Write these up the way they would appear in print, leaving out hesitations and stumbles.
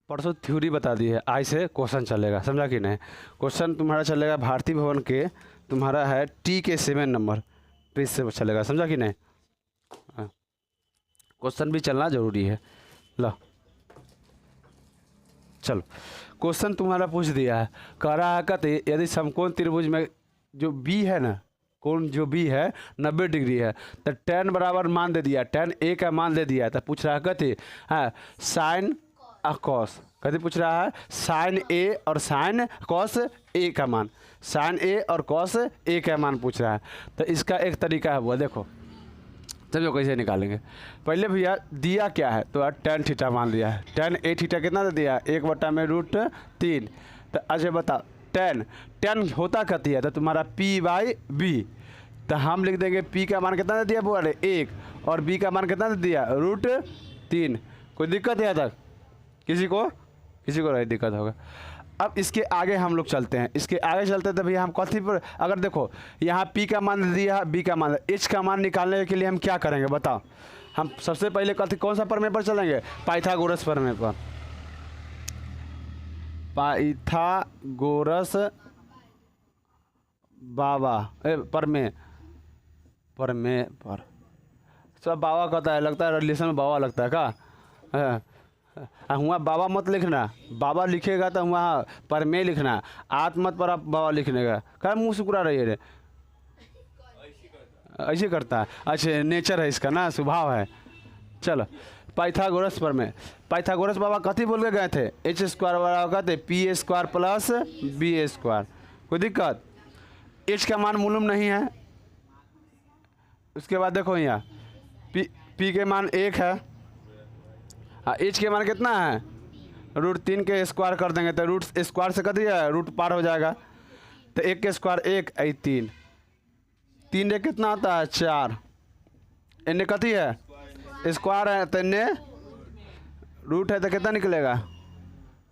परसों थ्योरी बता दी है, आज से क्वेश्चन चलेगा, समझा कि नहीं। क्वेश्चन तुम्हारा चलेगा भारती भवन के, तुम्हारा है टी के 7 नंबर पेज से चलेगा, समझा कि नहीं। क्वेश्चन भी चलना जरूरी है। लो चलो, क्वेश्चन तुम्हारा पूछ दिया है, कह रहा है कहते यदि समकोण त्रिभुज में जो बी है ना, कोण जो बी है 90 डिग्री है, तो tan बराबर मान दे दिया, tan ए का मान दे दिया, तो पूछ रहा है कहते हाँ साइन और कॉस, कहते पूछ रहा है साइन ए और साइन कॉस ए का मान, साइन ए और कॉस ए का मान पूछ रहा है। तो इसका एक तरीका है वो देखो, समझो कैसे निकालेंगे। पहले भैया दिया क्या है, तो tan थीटा मान लिया है, tan ए थीटा कितना दे दिया, 1/√3। तो अच्छा बताओ tan होता कहती है तो तुम्हारा p/b, तो हम लिख देंगे p का मान कितना दे दिया बोले 1, और b का मान कितना दे दिया √3। कोई दिक्कत है तक किसी को नहीं दिक्कत होगा। अब इसके आगे हम लोग चलते हैं, इसके आगे चलते हैं तो भैया हम कथी पर, अगर देखो यहाँ p का मान दे दिया, b का मान, h का मान निकालने के लिए हम क्या करेंगे बताओ। हम सबसे पहले कथी कौन सा प्रमेय पर चलेंगे, पाइथागोरस प्रमेय पर, पाइथागोरस बाबा प्रमेय पर सब बाबा कहता है, लगता है रिलेशन में बाबा लगता है का, हुआ बाबा मत लिखना, बाबा लिखेगा तो वहाँ प्रमेय लिखना, आत्मत पर आप बाबा लिखने का, क्या मुँह सुकुरा रही है रे, ऐसे करता है, अच्छा नेचर है इसका ना, स्वभाव है। चलो पाइथागोरस प्रमेय, पाइथागोरस बाबा कथी बोल के गए थे, h² बराबर कहते p² + b²। कोई दिक्कत, h का मान मालूम नहीं है। उसके बाद देखो यहाँ p के मान 1 है, हाँ h के मान कितना है, √3 के स्क्वायर कर देंगे तो रूट स्क्वायर से कर दिया रूट पार हो जाएगा, तो 1 के स्क्वायर 1 आई 3, 3 एक कितना होता है 4, इन्हें कथी है स्क्वायर है, तो इन्हें रूट है तो कितना निकलेगा,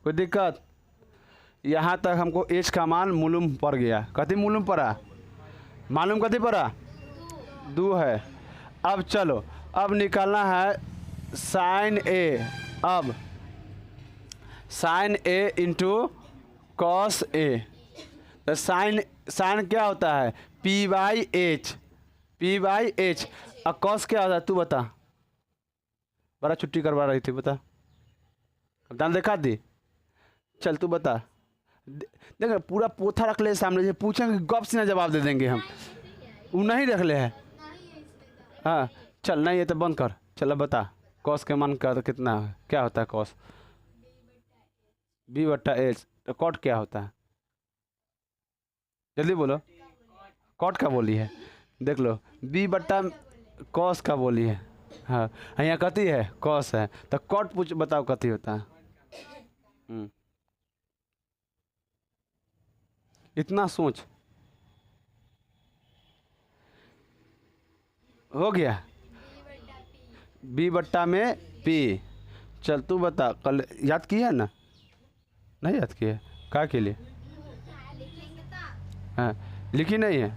कोई दिक्कत। यहाँ तक हमको h का मान मालूम पड़ गया, कथी मालूम पड़ा, मालूम कथी पड़ा 2 है। अब चलो अब निकालना है साइन ए, अब sign A into cos A, तो साइन क्या होता है p/h, और कॉस क्या होता है तू बता, बड़ा छुट्टी करवा रही थी बता, दान दिखा दी, चल तू बता, देख पूरा पोथा रख ले सामने से, पूछेंगे गप से ना जवाब दे देंगे हम, वो नहीं रख ले है, हाँ चल नहीं ये तो बंद कर, चलो बता कॉस के मान का तो कितना है, क्या होता है कॉस, b/h, तो कॉट क्या होता है, जल्दी बोलो, कॉट का बोली है, देख लो b/कॉस का बोली है, हाँ यहाँ कथी है कॉस है, तो कॉट पूछ बताओ कथी होता है, इतना सोच हो गया, b/p, चल तू बता, कल याद की है ना, नहीं याद की है, क्या के लिए, हाँ लिखी नहीं है,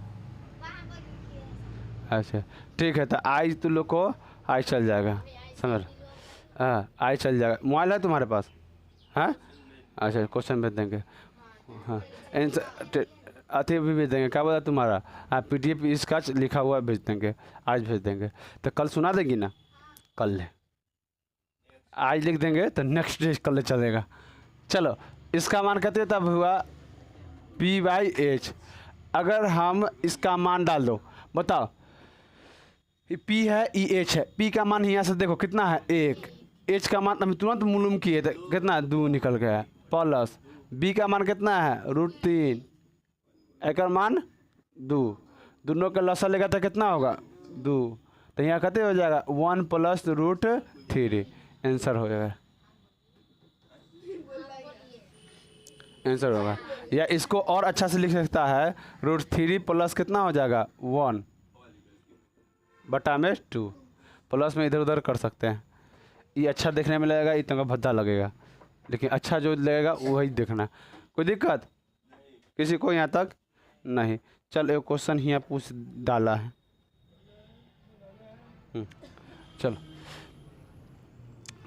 अच्छा ठीक है, तो आज तुम लोग को आज चल जाएगा, समझ, हाँ आज चल जाएगा, मोबाइल है तुम्हारे पास, हाँ अच्छा क्वेश्चन भेज देंगे, हाँ अथी भी भेज देंगे, क्या बोला तुम्हारा, हाँ PDF इसका लिखा हुआ भेज देंगे, आज भेज देंगे, तो कल सुना देंगी ना, कल ले, आज लिख देंगे तो नेक्स्ट डे कल ले चलेगा। चलो इसका मान कहते तब हुआ p/h, अगर हम इसका मान डाल दो बताओ, p है h है, p का मान यहाँ से देखो कितना है 1, h का मान हम तुरंत मालूम किए तो कितना 2 निकल गया, प्लस b का मान कितना है √3, एक मान 2, दोनों का लसा लेगा तो कितना होगा 2, तो यहाँ कहते हो जाएगा 1 + √3, आंसर हो जाएगा, आंसर होगा। या इसको और अच्छा से लिख सकता है √3 प्लस कितना हो जाएगा 1/2, प्लस में इधर उधर कर सकते हैं, ये अच्छा देखने में लगेगा, इतना भद्दा लगेगा, लेकिन अच्छा जो लगेगा वही देखना, कोई दिक्कत किसी को यहाँ तक नहीं। चल एक क्वेश्चन यहाँ पूछ डाला है, चलो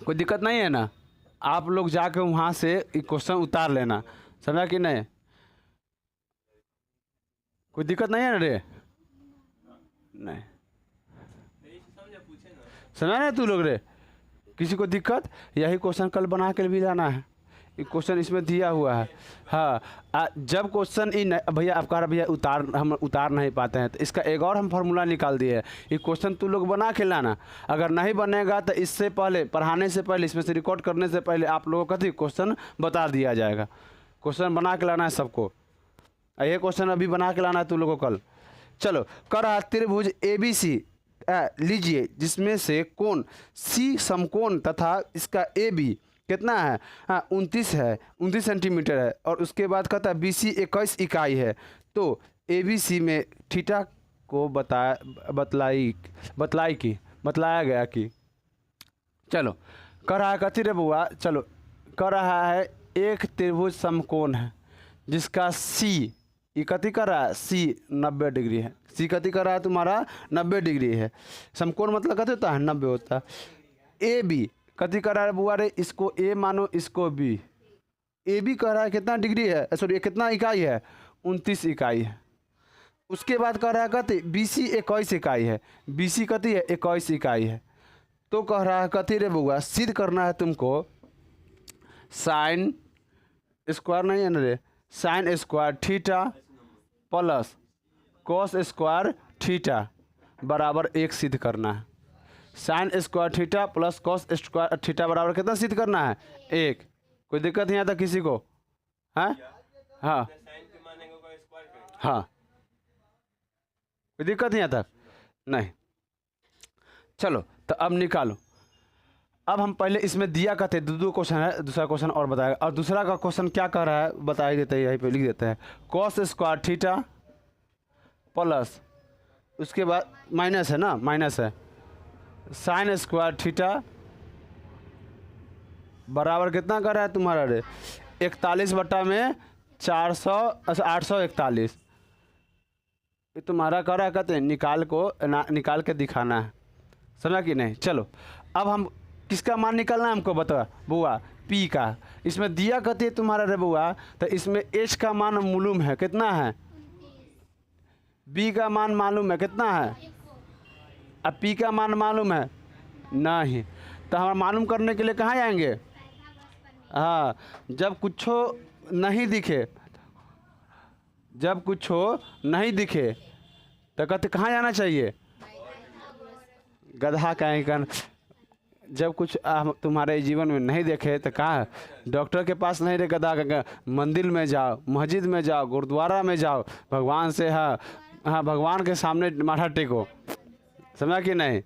कोई दिक्कत नहीं है ना, आप लोग जाके वहाँ से क्वेश्चन उतार लेना, समझा कि नहीं? कोई दिक्कत नहीं है ना रे? नहीं समझा ना तू लोग रे? किसी को दिक्कत? यही क्वेश्चन कल बना के भी लाना है, ये क्वेश्चन इसमें दिया हुआ है। हाँ जब क्वेश्चन भैया आप कह रहे भैया हम उतार नहीं पाते हैं, तो इसका एक और हम फार्मूला निकाल दिए है। ये क्वेश्चन तू लोग बना के लाना, अगर नहीं बनेगा तो इससे पहले, पढ़ाने से पहले, इसमें से रिकॉर्ड करने से पहले आप लोगों को क्वेश्चन बता दिया जाएगा। क्वेश्चन बना के लाना है सबको, ये क्वेश्चन अभी बना के लाना है तू लोगों को कल। चलो, कर रहा त्रिभुज ABC लीजिए जिसमें से कोण C समकोण तथा इसका AB कितना है? 29 है, 29 सेंटीमीटर है, और उसके बाद कहता है BC 21 इकाई है। तो ABC में थीटा को बतलाया गया कि, चलो कर रहा है कथी रे बुआ? चलो कर रहा है एक त्रिभुज समकोण है जिसका C कथी कर रहा है? C 90 डिग्री है। C कथी कर रहा है तुम्हारा? 90 डिग्री है। समकोण मतलब कथी होता है? 90 होता है। AB कथी कर रहा है बुआ रे? इसको A मानो, इसको B। AB कह रहा है कितना डिग्री है, सॉरी कितना इकाई है? 29 इकाई है। उसके बाद कह रहा है कथी? BC 21 इकाई है। BC कथी है? 21 इकाई है। तो कह रहा है कथी रे बुआ? सिद्ध करना है तुमको साइन स्क्वायर नहीं है ना रे, sine square theta plus cos square theta बराबर 1 सिद्ध करना है। Sine square theta plus cos square theta बराबर कितना सिद्ध करना है? 1। कोई दिक्कत नहीं आता किसी को? हाँ हाँ हाँ, कोई दिक्कत नहीं आता? नहीं। चलो तो अब निकालो। अब हम पहले इसमें दिया कहते दो क्वेश्चन है, दूसरा क्वेश्चन और बताएगा। और दूसरा का क्वेश्चन क्या कर रहा है बता ही देते हैं, यहीं पे लिख देते हैं। कॉस स्क्वायर थीटा प्लस, उसके बाद माइनस है ना, माइनस है, साइन स्क्वायर थीटा बराबर कितना कर रहा है तुम्हारा रे? 41 बटा में 400, 841। ये तुम्हारा कर रहा है कहते हैं, निकाल के दिखाना है, समझा कि नहीं? चलो अब हम किसका मान निकालना है हमको बता बुआ? P का। इसमें दिया कहती है तुम्हारा रे बुआ, तो इसमें H का मान मालूम है कितना है? B का मान मालूम है कितना है? अब P का मान मालूम है नहीं, तो हम मालूम करने के लिए कहाँ जाएंगे? हाँ, जब कुछ नहीं दिखे, तो कहते कहाँ जाना चाहिए? गधा कहीं का। जब कुछ तुम्हारे जीवन में नहीं देखे तो कहाँ? डॉक्टर के पास नहीं रे गधा का, मंदिर में जाओ, मस्जिद में जाओ, गुरुद्वारा में जाओ, भगवान से हाँ भगवान के सामने माथा टेको, समझा कि नहीं?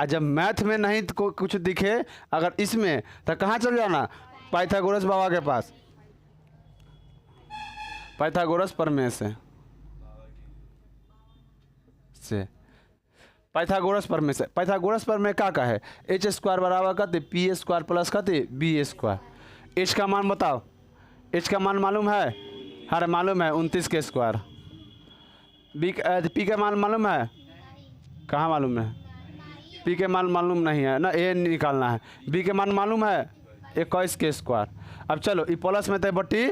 जब मैथ में नहीं तो कुछ दिखे अगर इसमें, तो कहाँ चल जाना? पाइथागोरस बाबा के पास, पाइथागोरस प्रमेय से पाइथागोरस प्रमेय से। पाइथागोरस प्रमेय क्या है? एच स्क्वायर बराबर कहते पी स्क्वायर प्लस कहते बी स्क्वायर। एच का मान बताओ, एच का मान मालूम है? अरे मालूम है 29 के स्क्वायर। पी का मान मालूम है? कहाँ मालूम है? पी के मान मालूम नहीं है ना, ए निकालना है। बी के मान मालूम है 21 के स्क्वायर। अब चलो ये प्लस में थे बट्टी,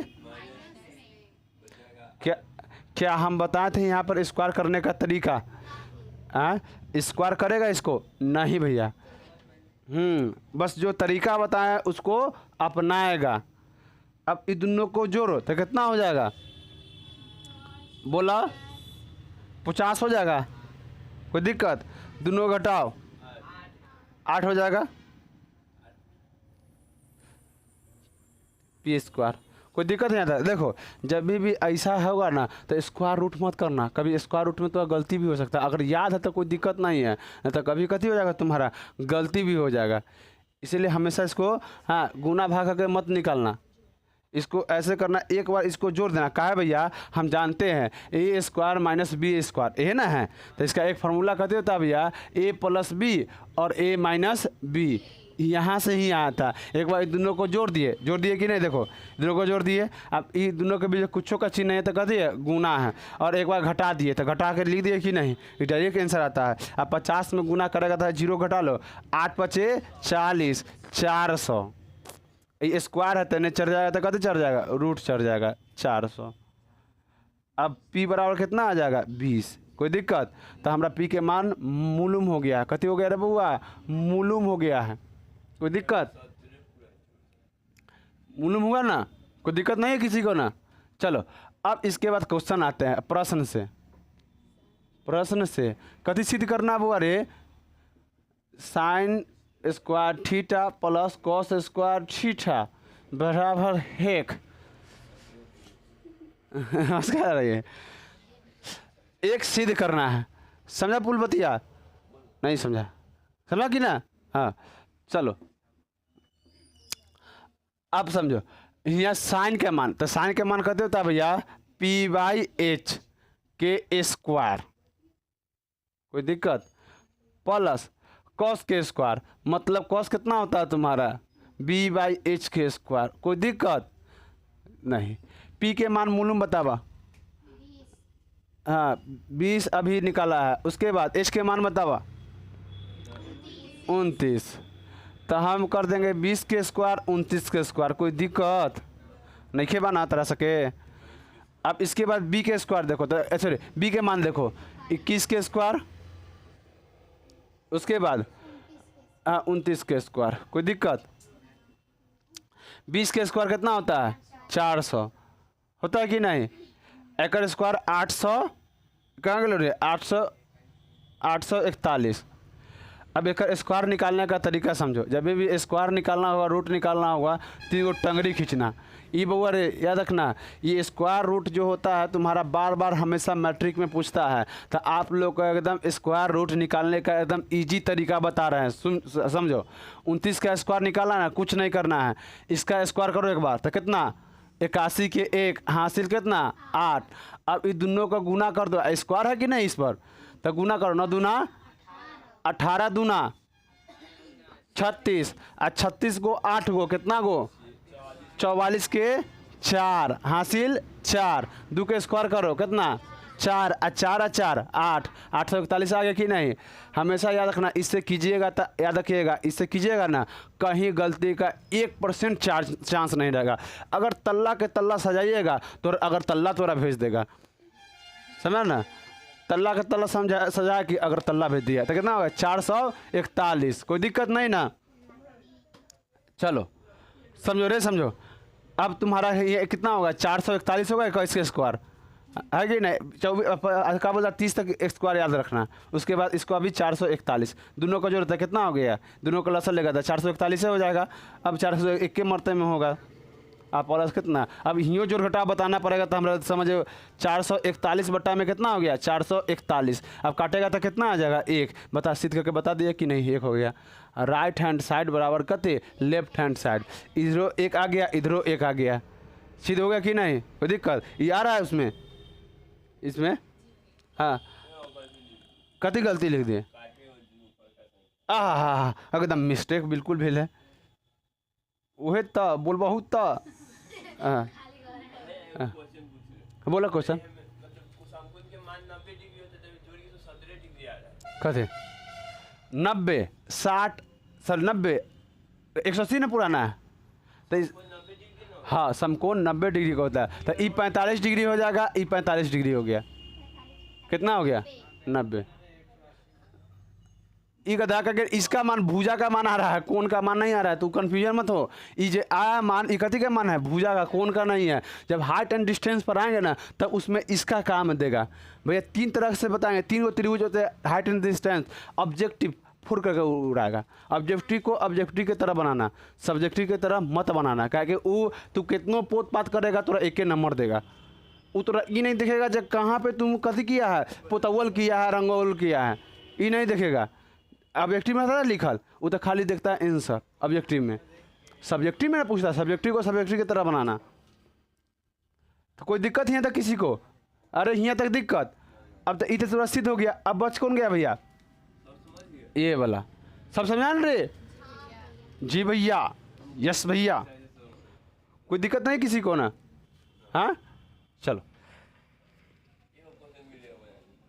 क्या हम बताए थे यहाँ पर स्क्वायर करने का तरीका? स्क्वायर करेगा इसको? नहीं भैया, बस जो तरीका बताया उसको अपनाएगा। अब इन दोनों को जोड़ो तो कितना हो जाएगा? बोला 50 हो जाएगा। कोई दिक्कत? दोनों घटाओ 8 हो जाएगा पी स्क्वायर। कोई दिक्कत नहीं आता। देखो जब भी ऐसा होगा ना तो स्क्वायर रूट मत करना, कभी स्क्वायर रूट में तो गलती भी हो सकता है। अगर याद है तो कोई दिक्कत नहीं है, नहीं तो कभी कभी हो जाएगा तुम्हारा गलती भी हो जाएगा। इसीलिए हमेशा इसको गुना भाग करके मत निकालना, इसको ऐसे करना, एक बार इसको जोड़ देना। कहा है भैया हम जानते हैं ए स्क्वायर माइनस बी स्क्वायर, ये ना है, तो इसका एक फार्मूला कहते होता है भैया ए प्लस बी और ए माइनस बी, यहाँ से ही आया था। एक बार इन दोनों को जोड़ दिए कि नहीं? देखो दोनों को जोड़ दिए, अब ये दोनों के बीच कुछ का चिन्ह है तो कह दिए गुना है, और एक बार घटा दिए तो घटा के लिख दिए कि नहीं? ये डायरेक्ट आंसर आता है। अब 50 में गुना करेगा तो 0 घटा लो, 8 × 5 = 40, 400। ये स्क्वायर है तो नहीं चढ़ जाएगा तो कते चढ़ जाएगा, रूट चढ़ जाएगा 400। अब p बराबर कितना आ जाएगा 20। कोई दिक्कत? तो हमारा p के मान मालूम हो गया। कति हो गया रे बउआ? मालूम हो गया है। कोई दिक्कत? मालूम हुआ ना? कोई दिक्कत नहीं है किसी को ना? चलो अब इसके बाद क्वेश्चन आते हैं प्रश्न से। प्रश्न से कति सिद्ध करना बुआ रे? Sine square theta plus cos square theta बराबर 1। नमस्कार रहिए। एक सिद्ध करना है। समझा पुलबतिया? नहीं समझा? समझा कि ना? हाँ चलो अब समझो। यहाँ साइन के मान, तो साइन के मान कहते होता है भैया p/h के स्क्वायर। कोई दिक्कत? प्लस कॉस के स्क्वायर, मतलब कॉस कितना होता है तुम्हारा b/h के स्क्वायर। कोई दिक्कत नहीं। p के मान मालूम बतावा? हाँ 20 अभी निकाला है। उसके बाद h के मान बतावा? 29। तो हम कर देंगे 20 के स्क्वायर 29 के स्क्वायर। कोई दिक्कत नहीं खे बना तरह सके। अब इसके बाद b के स्क्वायर देखो, तो सॉरी b के मान देखो 21 के स्क्वायर, उसके बाद 29 के स्क्वायर। कोई दिक्कत? 20 के स्क्वायर कितना होता है 400 होता है कि नहीं? एक स्क्वायर 800 कहाँ गए रे 841। अब एक स्क्वायर निकालने का तरीका समझो। जब भी स्क्वायर निकालना होगा, रूट निकालना होगा, 3 गो टंगड़ी खींचना। ये बउआ रे याद रखना, ये स्क्वायर रूट जो होता है तुम्हारा बार बार हमेशा मैट्रिक में पूछता है। तो आप लोग को एकदम स्क्वायर रूट निकालने का एकदम इजी तरीका बता रहे हैं। समझो 29 का स्क्वायर निकालना ना, कुछ नहीं करना है। इसका स्क्वायर करो एक बार तो कितना 81 के 1 हासिल कितना 8। अब इन दोनों का गुना कर दो। स्क्वायर है कि नहीं इस पर, तो गुना करो। 9 दूना 18 दूना 36 और 36 को 8 गो कितना गो 44 के 4 हासिल 4। 2 के स्क्वायर करो कितना 4 और 4 और 4 8। 841 आ गया कि नहीं? हमेशा याद रखना, इससे कीजिएगा तो याद रखिएगा, इससे कीजिएगा ना कहीं गलती का 1% चांस नहीं रहेगा। अगर तल्ला के तल्ला सजाइएगा तो अगर तल्ला तोरा भेज देगा। समझा ना? तल्ला का तल्ला सजा कि अगर तल्ला भेज दिया तो कितना होगा 441। कोई दिक्कत नहीं ना? चलो समझो रे समझो। अब तुम्हारा ये कितना होगा 441 होगा 21 के स्क्वायर है कि नहीं? 24 का बोला 30 तक स्क्वायर याद रखना। उसके बाद इसको अभी 441 दोनों का जोड़ता है कितना हो गया? दोनों का लसन लेगा था 441 हो जाएगा। अब 401 के मरते में होगा आप प्लस कितना। अब यूँ जोड़ घटा बताना पड़ेगा तो हमारा समझो 441 बट्टा में कितना हो गया 441। अब काटेगा तो कितना आ जाएगा 1। बता सिद्ध करके बता दिया कि नहीं 1 हो गया। राइट हैंड साइड बराबर कते लेफ्ट हैंड साइड। इधरों 1 आ गया इधरों 1 आ गया। सिद्ध हो गया कि नहीं? कोई दिक्कत? ये आ रहा है उसमें इसमें? हाँ कति गलती लिख दिए? हाँ एकदम मिस्टेक बिल्कुल भेल है। वही तो बोल बहुत तो बोला क्वेश्चन कथे 90 60 सर 90 180 ना पुराना है तो हाँ समकोण 90 डिग्री का होता है। तो ई 45 डिग्री हो जाएगा, ई 45 डिग्री हो गया। कितना हो गया 90। ई गधा का इसका मान भुजा का मान आ रहा है, कोण का मान नहीं आ रहा है। तू कन्फ्यूजन मत हो। ये जो आया मान इकती का मान है भुजा का, कोण का नहीं है। जब हाइट एंड डिस्टेंस पर आएंगे ना तब उसमें इसका काम देगा भैया। 3 तरह से बताएंगे। 3 गो त्रिभुज होते हैं हाइट एंड डिस्टेंस। ऑब्जेक्टिव फुर करके उड़ाएगा। ऑब्जेक्टिव को ऑब्जेक्टिव की तरह बनाना, सब्जेक्टिव की तरह मत बनाना। क्या कि वो तू कितनों पोत पात करेगा तोरा 1 नंबर देगा। वो तोरा ये नहीं देखेगा जब कहाँ पे तुम कथी किया है, पोतवल किया है रंगोल किया है, ये नहीं देखेगा। ऑब्जेक्टिव में था लिखल, वो तो खाली देखता है आंसर। ऑब्जेक्टिव में सब्जेक्टिव में ना पूछता, सब्जेक्टिव को सब्जेक्टिव की तरह बनाना। तो कोई दिक्कत यहाँ तक किसी को? अरे यहाँ तक दिक्कत। अब तो इतने थोड़ा सिद्ध हो गया। अब बच कौन गया भैया? ये वाला सब समझा रे? जी भैया, यस भैया, कोई दिक्कत नहीं किसी को ना? हाँ चलो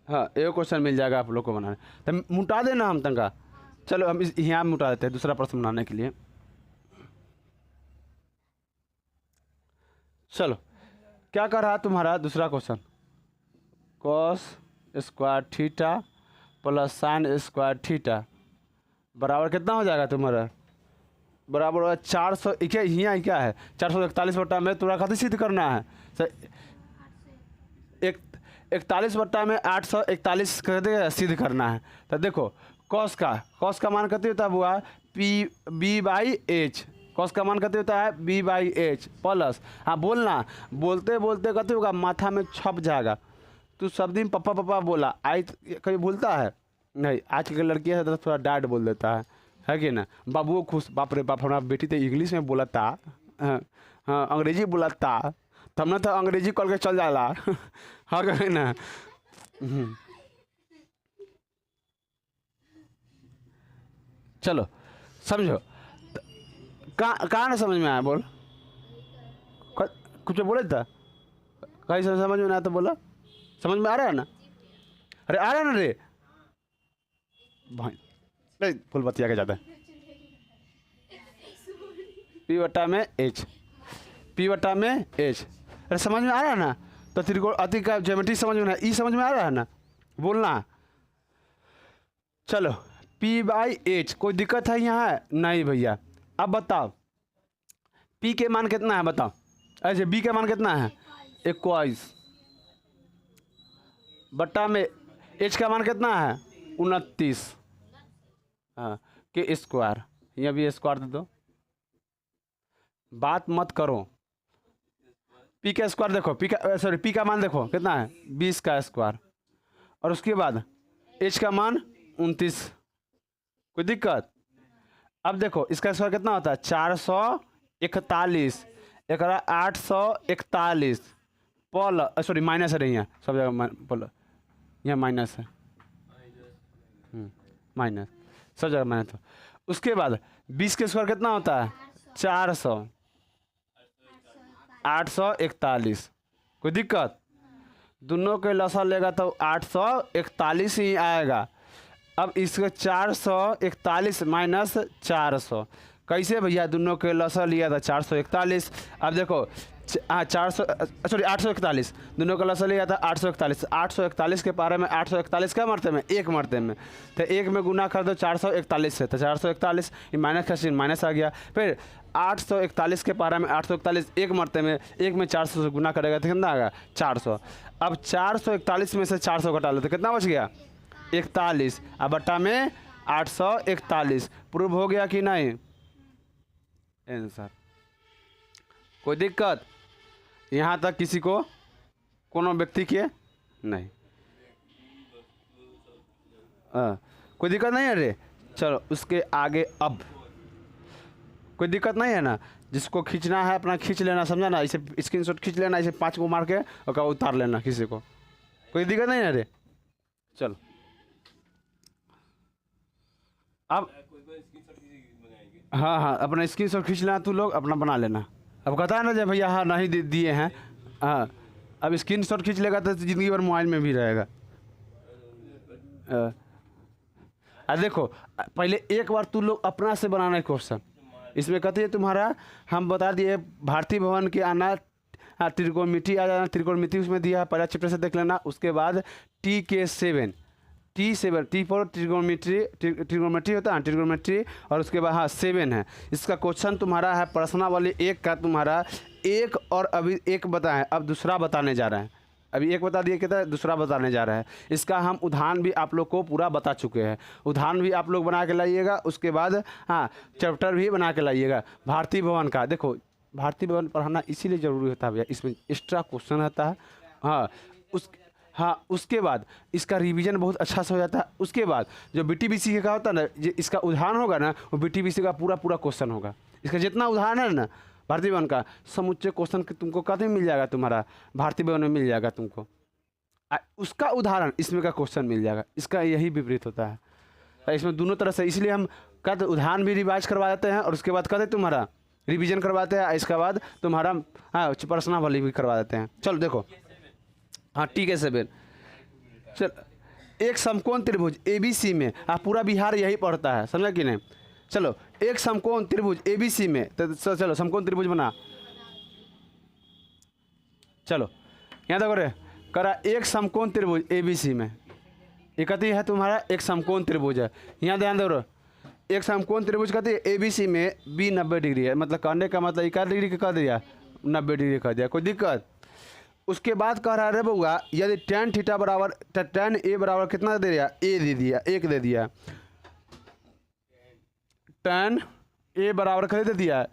हाँ एक क्वेश्चन मिल जाएगा आप लोग को बनाने। तो मुटा देना हम तंगा। चलो हम यहाँ मुटा देते हैं दूसरा प्रश्न बनाने के लिए। चलो क्या कर रहा तुम्हारा दूसरा question, cos square theta plus sine square theta बराबर कितना हो जाएगा तुम्हारा, बराबर होगा 400, क्या यहाँ क्या है 441 बट्टा में तुम्हारा खाते सिद्ध करना है सर, 41 बट्टा में 841 कहते सिद्ध करना है। तो देखो कॉस का मान कितने होता है हुआ P B by H, cos का मान कितने होता है बी बाई एच प्लस, हाँ बोलना, बोलते बोलते कहते होगा माथा में छप जाएगा। तू सब दिन पप्पा पप्पा बोला, आई कभी भूलता है नहीं, आज की लड़की है तो थोड़ा डैड बोल देता है कि ना। बाबू खुश, बाप रे बाप हमारा बेटी तो इंग्लिश में बोला था, हाँ अंग्रेजी बोला था, तब ना तो अंग्रेजी कॉल के चल जाला हाँ कहे ना। चलो समझो, कहाँ ना समझ में आया बोल, कुछ बोले था कहीं समझ में ना आया तो बोला, समझ में आ रहा है ना, अरे आ रहा है ना रे भाई, नहीं फुल बतिया के जाता है। पी बट्टा में एच, पी बट्टा में एच, अरे समझ में आ रहा है ना, तो त्रिकोण अति का ज्योमेट्री समझ में, ई समझ में आ रहा है ना, बोलना। चलो पी बाई एच, कोई दिक्कत है यहाँ नहीं भैया। अब बताओ पी के मान कितना है बताओ, ऐसे बी का मान कितना है 21 बट्टा में एच का मान कितना है 29, हाँ के स्क्वायर, यहाँ भी स्क्वायर दे दो, बात मत करो। पी का स्क्वायर देखो, पी का मान देखो कितना है 20 का स्क्वायर, और उसके बाद एच का मान 29, कोई दिक्कत। अब देखो इसका स्क्वायर कितना होता है 441, एक 841 प्लस, सॉरी माइनस है नहीं है सब जगह प्लस, यहाँ माइनस है, माइनस सब जगह माइनस। उसके बाद 20 के स्क्वायर कितना होता है 400, 841, कोई दिक्कत। दोनों के लसा लेगा तो 841 ही आएगा। अब इसके 441 माइनस 400 कैसे भैया, दोनों के लसा लिया था 441। अब देखो 841, दोनों का लसा लिया था 841, 841 के पारे में 841 का मरते में एक मरते में, तो एक में गुना कर दो 441 से, तो 441 माइनस का चिन्ह माइनस आ गया। फिर 841 के पारा में 841 एक मरते में, एक में 400 से गुना करेगा तो कितना आएगा 400। अब 441 में से 400 घटा लो तो कितना बच गया 41, अब बट्टा में 841। प्रूव हो गया कि नहीं आंसर, कोई दिक्कत यहाँ तक किसी को, कोनो व्यक्ति के नहीं, कोई दिक्कत नहीं है रे। चलो उसके आगे अब कोई दिक्कत नहीं है ना, जिसको खींचना है अपना खींच लेना, समझा ना, इसे स्क्रीनशॉट खींच लेना, इसे 5 को मार के और उतार लेना किसी को, कोई दिक्कत नहीं है रे। चलो अब हाँ अपना स्क्रीनशॉट खींच लेना, तू लोग अपना बना लेना। अब कहता है ना जब भैया हाँ नहीं दिए हैं, हाँ अब स्क्रीनशॉट खींच लेगा तो ज़िंदगी भर मोबाइल में भी रहेगा। देखो पहले एक बार तू लोग अपना से बनाना है क्वेश्चन, इसमें कहते हैं तुम्हारा हम बता दिए भारतीय भवन के आना, त्रिकोणमिति आ जाना, त्रिकोणमिति उसमें दिया है, पहला चैप्टर से देख लेना। उसके बाद T7 T पर ट्रिग्नोमेट्री होता है, ट्रिग्नोमेट्री, और उसके बाद हाँ 7 है। इसका क्वेश्चन तुम्हारा है प्रश्नावली 1 का तुम्हारा 1, और अभी 1 बताएं, अब दूसरा बताने जा रहे हैं। अभी 1 बता दिए कहता है, दूसरा बताने जा रहा है। इसका हम उदाहरण भी आप लोग को पूरा बता चुके हैं, उदाहरण भी आप लोग बना के लाइएगा। उसके बाद हाँ चैप्टर भी बना के लाइएगा भारतीय भवन का। देखो भारतीय भवन पढ़ाना इसीलिए ज़रूरी होता है भैया, इसमें एक्स्ट्रा क्वेश्चन आता है। उसके बाद इसका रिवीजन बहुत अच्छा से हो जाता है। उसके बाद जो BTBC का होता है ना, जो इसका उदाहरण होगा ना, वो BTBC का पूरा क्वेश्चन होगा। इसका जितना उदाहरण है ना भारतीय भवन का, समुच्चय क्वेश्चन तुमको कभी मिल जाएगा, तुम्हारा भारतीय भवन में मिल जाएगा तुमको, उसका उदाहरण इसमें का क्वेश्चन मिल जाएगा। इसका यही विपरीत होता है, इसमें दोनों तरह से, इसलिए हम कहते उदाहरण भी रिवाइज करवा देते हैं, और उसके बाद कहते तुम्हारा रिवीजन करवाते हैं, इसके बाद तुम्हारा हाँ प्रश्नावली भी करवा देते हैं। चलो देखो हाँ T7, चल एक समकोण त्रिभुज ABC में, पूरा बिहार यही पढ़ता है, समझा कि नहीं। चलो एक समकोण त्रिभुज ABC में, तो चलो समकोण त्रिभुज बना, चलो यहाँ देखो रे, करा एक समकोण त्रिभुज ABC में, ये कहती है तुम्हारा एक समकोण त्रिभुज है। यहाँ ध्यान दो, एक समकोण त्रिभुज कहती है ABC में B 90 डिग्री है, मतलब करने का मतलब 1 डिग्री का कर दिया, 90 डिग्री कर दिया, कोई दिक्कत। उसके बाद कह रहा है बउआ यदि tan थीटा बराबर tan A बराबर कितना दे दिया, A दे दिया, 1 दे दिया, tan A बराबर कितना दे दिया,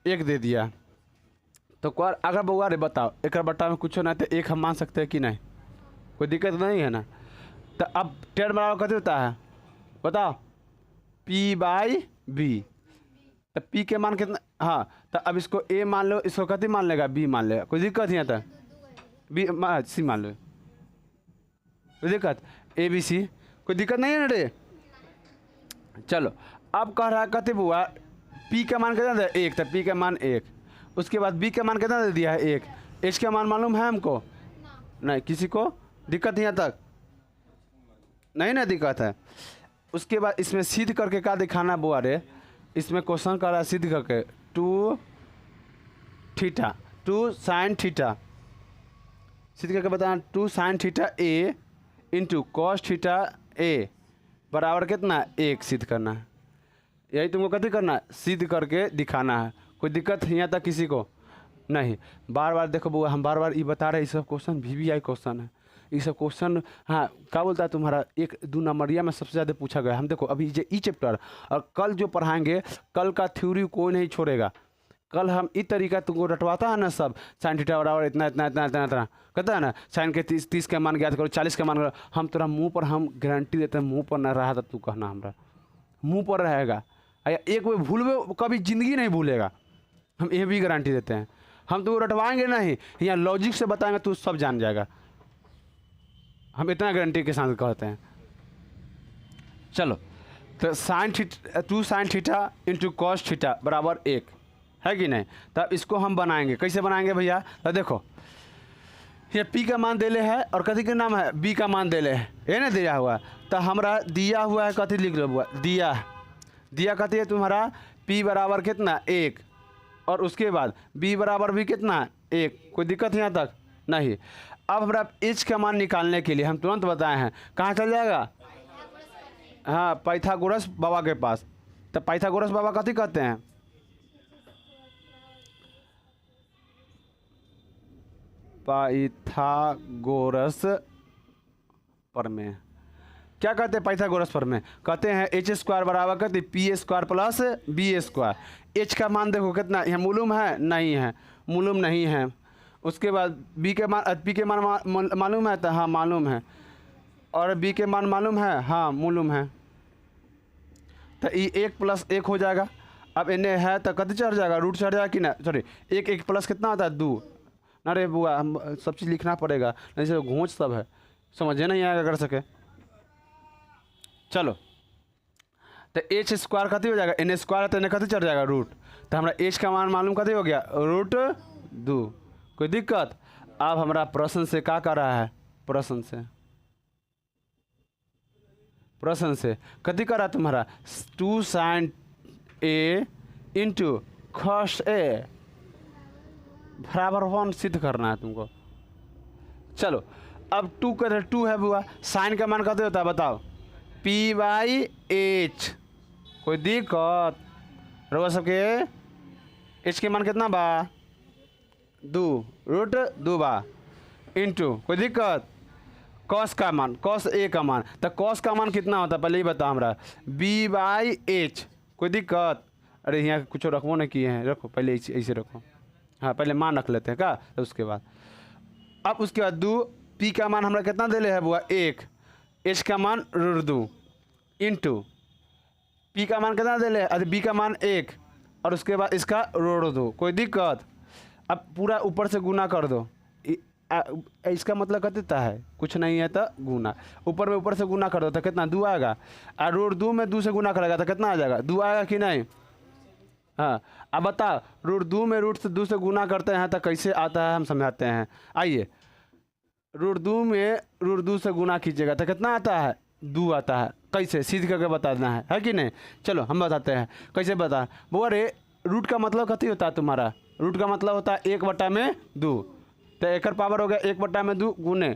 1 दे दिया। तो अगर बउआ रे बताओ एक बट्टा में कुछ नहीं तो 1 हम मान सकते हैं कि नहीं, कोई दिक्कत नहीं है ना। तो अब tan बराबर कितना होता है बताओ, P/B। तो P के मान कितना, हाँ तो अब इसको A मान लो, इसको कति मान लेगा, B मान लेगा, कोई दिक्कत नहीं आता, C मान लो, कोई दिक्कत, ABC, कोई दिक्कत नहीं है ना रे। चलो अब कह रहा है कति बुआ P का मान कितना दे 1, तो P का मान 1, उसके बाद B का मान कितना दे दिया है 1, H का मान मालूम है हमको नहीं, किसी को दिक्कत यहाँ तक नहीं ना दिक्कत है। उसके बाद इसमें सिद्ध करके क्या दिखाना बुआ रे, इसमें क्वेश्चन कर रहा है सिद्ध करके 2 थीटा 2 साइन थीटा, सिद्ध करके बताना 2 sine theta A into cos theta A बराबर कितना 1 सिद्ध करना है। यही तुमको कथी करना है, सिद्ध करके दिखाना है, कोई दिक्कत यहाँ तक किसी को नहीं। बार बार देखो बुआ हम बार बार ये बता रहे हैं, ये सब क्वेश्चन VVI क्वेश्चन है, ये सब क्वेश्चन हाँ क्या बोलता है तुम्हारा 1-2 नंबरिया में सबसे ज़्यादा पूछा गया। हम देखो अभी ई चैप्टर और कल जो पढ़ाएंगे, कल का थ्योरी कोई नहीं छोड़ेगा। कल हम इस तरीका तुमको रटवाता है ना, सब साइन थीटा बराबर इतना इतना इतना इतना इतना कहता है ना, साइन के 30 का मान ज्ञात करो, 40 का मान करो, हम तेरा मुँह पर हम गारंटी देते हैं, मुँह पर ना रहा था तू कहना हमारा मुँह पर रहेगा, एक बार भूलवे कभी ज़िंदगी नहीं भूलेगा, हम ये भी गारंटी देते हैं। हम तुमको रटवाएंगे नहीं, यहाँ लॉजिक से बताएंगे तू सब जान जाएगा, हम इतना गारंटी के साथ कहते हैं। चलो तो sine theta 2 sine theta into cos theta बराबर 1 है कि नहीं। तब इसको हम बनाएंगे, कैसे बनाएंगे भैया, तो देखो ये P का मान देले है और कथी के नाम है B का मान देले है, ये ना दिया हुआ, तो हमारा दिया हुआ है कथी लिख लो हुआ, दिया कथी है तुम्हारा P बराबर कितना 1 और उसके बाद B बराबर भी कितना 1, कोई दिक्कत यहाँ तक नहीं। अब हमारा H का मान निकालने के लिए हम तुरंत बताए हैं कहाँ चल जाएगा, हाँ पाइथागोरस बाबा के पास। तो पाइथागोरस बाबा कथी कहते हैं, पाइथागोरस प्रमेय क्या कहते हैं, पाइथागोरस प्रमेय कहते हैं h² बराबर कहते P² प्लस B²। H का मान देखो कितना यहाँ मालूम है, नहीं है, मालूम नहीं है। उसके बाद P के मान मालूम है, तो हाँ मालूम है, और B के मान मालूम है, हाँ मालूम है, तो ये 1 + 1 हो जाएगा। अब इन्हें है तो कति चढ़ जाएगा, रूट चढ़ जाएगा कि ना, सॉरी 1 प्लस कितना होता है 2, ना रे बुआ हम सब चीज़ लिखना पड़ेगा, नहीं से घोंच सब है, समझे नहीं आएगा कर सके। चलो तो h² कति हो जाएगा, n² तो इन्हें कति चढ़ जाएगा रूट, तो हमारा h का मान मालूम कति हो गया √2, कोई दिक्कत। अब हमारा प्रश्न से क्या कर रहा है, प्रश्न से कति कर रहा है तुम्हारा 2 sine A into cos A बराबर 1 सिद्ध करना है तुमको। चलो अब 2 है बुआ, साइन का मान कते होता है बताओ P/H, कोई दिक्कत रहो सबके। H के मान कितना बा 2√2 बा इंटू कोई दिक्कत कॉस का मान कॉस A का मान, तो कॉस का मान कितना होता है पहले ही बता हमरा B/H, कोई दिक्कत। अरे यहाँ कुछ रखबो नहीं किए हैं, रखो पहले ऐसे रखो, हाँ पहले मान रख लेते हैं का, तो उसके बाद अब उसके बाद 2 P का मान हमरा कितना दे है बुआ 1, H का मान √2 इंटू P का मान कितना दे है, B का मान 1 और उसके बाद इसका √2, कोई दिक्कत। अब पूरा ऊपर से गुना कर दो, इसका मतलब क्या देता है कुछ नहीं है तो गुना, ऊपर से गुना कर दो तो कितना 2 आएगा, और √2 में 2 से गुना करेगा तो कितना आ जाएगा 2 आएगा कि नहीं। हाँ अब बता √2 में √2 से गुना करते हैं तो कैसे आता है हम समझाते हैं। आइए √2 में √2 से गुना कीजिएगा तो कितना आता है 2 आता है, कैसे सीध करके बताना है कि नहीं। चलो हम बताते हैं कैसे बता वो। अरे रूट का मतलब कथी होता है तुम्हारा, रूट का मतलब होता है 1/2, तो तो एक पावर हो गया 1/2 गुने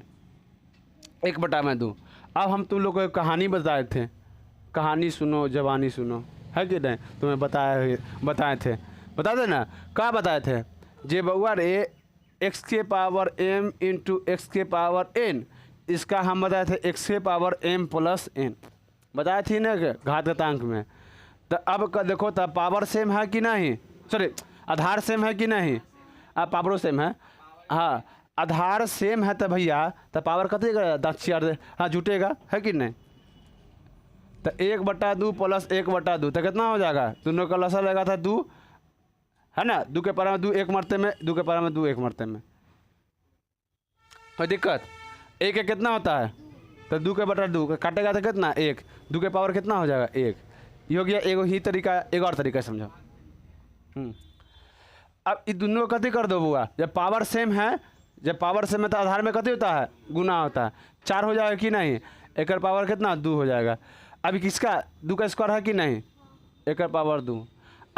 1/2। अब हम तुम लोग को एक कहानी बताए थे, कहानी सुनो जवानी सुनो, है कि नहीं, तुम्हें बताए थे, बता दे ना, क्या बताए थे, जे बउआ रे x के पावर m इंटू एक्स के पावर n, इसका हम बताए थे x के पावर m प्लस n, बताए थी ना घातांक में। तो अब देखो तब पावर सेम है कि नहीं, सॉरी आधार सेम है कि नहीं, अब पावरो सेम है, हाँ आधार सेम है तो भैया तो पावर कते दाचियार हाँ जुटेगा, है कि नहीं। तो 1/2 प्लस 1/2 तो कितना हो जाएगा, दोनों का लसा लगा था 2, है ना, 2 के पावर में 2 एक मरते में, 2 के पावर में 2 एक मरते में, कोई दिक्कत। एक कितना होता है, तो 2/2 काटेगा तो कितना 1, 2 के पावर कितना हो जाएगा 1, ये हो गया एगो ही तरीका, एक और तरीका समझो। अब ये दोनों को कति कर दो बुआ, जब पावर सेम है, जब पावर सेम है तो आधार में कति होता है, गुना होता है, 4 हो जाएगा कि नहीं, एक पावर कितना 2 हो जाएगा। अभी किसका 2 का स्क्वायर है कि नहीं, एक पावर 2।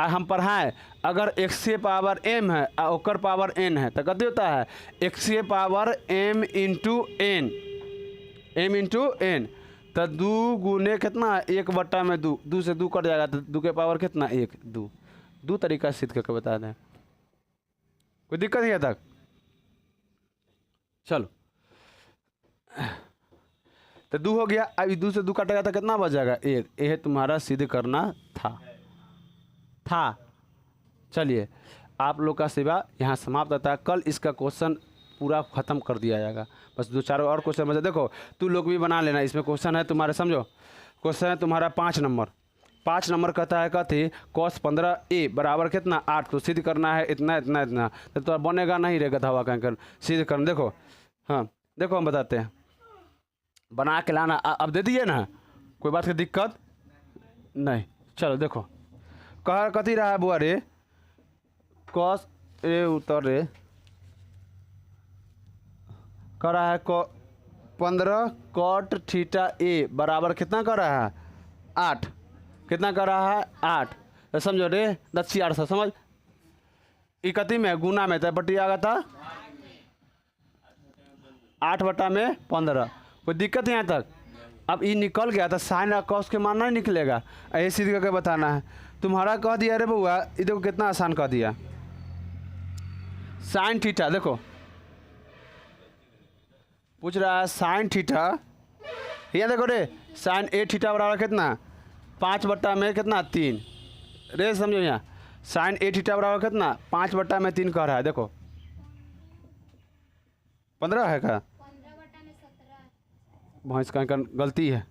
हम पढ़ाएं अगर x के पावर m है और ओकर पावर n है तो कति होता है x के power m into n, m into n, तो 2 गुने कितना 1/2, 2 से 2 कट जाएगा तो 2 के पावर कितना 1, 2 तरीका सिद्ध करके बता दें, कोई दिक्कत नहीं है तक। चलो तो 2 हो गया, अब 2 से 2 कटेगा तो कितना बच जाएगा 1, यह तुम्हारा सिद्ध करना था। चलिए आप लोग का सेवा यहाँ समाप्त होता है, कल इसका क्वेश्चन पूरा ख़त्म कर दिया जाएगा, बस 2-4 और क्वेश्चन बचा। देखो तू लोग भी बना लेना, इसमें क्वेश्चन है तुम्हारे, समझो क्वेश्चन है तुम्हारा 5 नंबर कहता है कथी cos 15a बराबर कितना 8, तो सिद्ध करना है इतना इतना इतना, तो बनेगा नहीं रे गधा हुआ कहीं सिद्ध करना। देखो हाँ देखो हम बताते हैं, बना के लाना, अब दे दिए ना, कोई बात की दिक्कत नहीं। चलो देखो कह कथी रहा है बुआ रे, cos ए उतर रे कर रहा है 15 cot थीटा a बराबर कितना कर रहा है 8, कितना कर रहा है 8, तो समझो रे 10/8 समझ, इकती में गुना में तो बटी आ गया था 8/15, कोई दिक्कत यहाँ तक। अब ये निकल गया तो साइन और कॉस के मानना ही निकलेगा, ऐसे सीधे करके बताना है। तुम्हारा कह दिया रे बउआ, ये देखो कितना आसान कह दिया, साइन थीटा, देखो पूछ रहा है साइन थीटा, यहाँ देखो रे साइन ए थीटा बराबर कितना 5 में कितना 3, रे समझो यहाँ साइन ए थीटा बराबर कितना 5/3 कह रहा है, देखो 15 है क्या, भैंस का गलती है,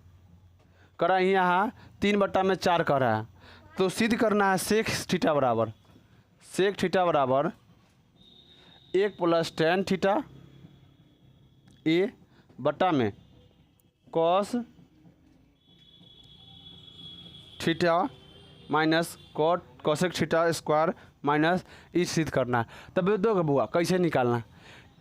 करा यहाँ 3/4 कह रहा है, तो सिद्ध करना है सेक थीटा बराबर 1 + tan थीटा a बटा में cos theta minus cosec theta square minus ई सिद्ध करना है। तब दो बुआ कैसे निकालना,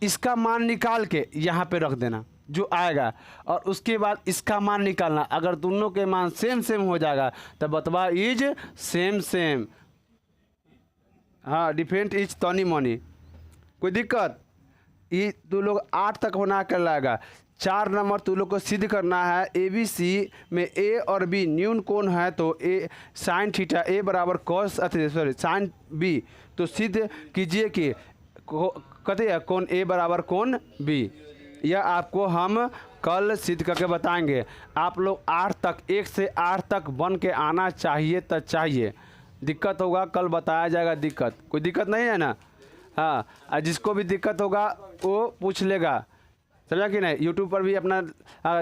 इसका मान निकाल के यहाँ पे रख देना जो आएगा, और उसके बाद इसका मान निकालना, अगर दोनों के मान सेम हो जाएगा तो बतवा इज सेम, हाँ डिफरेंट इज तनी मनी, कोई दिक्कत। ये तू लोग 8 तक बना कर लाएगा। 4 नंबर तू लोग को सिद्ध करना है ABC में A और B न्यून कोण है, तो A साइन थीटा A बराबर कॉस साइन B, तो सिद्ध कीजिए कि कहते हैं कोण A बराबर कोण B। यह आपको हम कल सिद्ध करके बताएंगे। आप लोग 8 तक 1 से 8 तक बन के आना चाहिए तो चाहिए, दिक्कत होगा कल बताया जाएगा, दिक्कत कोई दिक्कत नहीं है ना, हाँ जिसको भी दिक्कत होगा वो पूछ लेगा, समझा कि नहीं। यूट्यूब पर भी अपना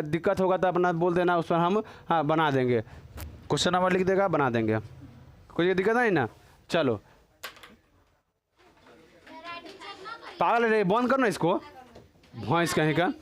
दिक्कत होगा तो अपना बोल देना, उस पर हम बना देंगे, क्वेश्चन नंबर लिख देगा बना देंगे, कोई दिक्कत नहीं ना। चलो पागल है बंद करना इसको, भैंस कहीं का।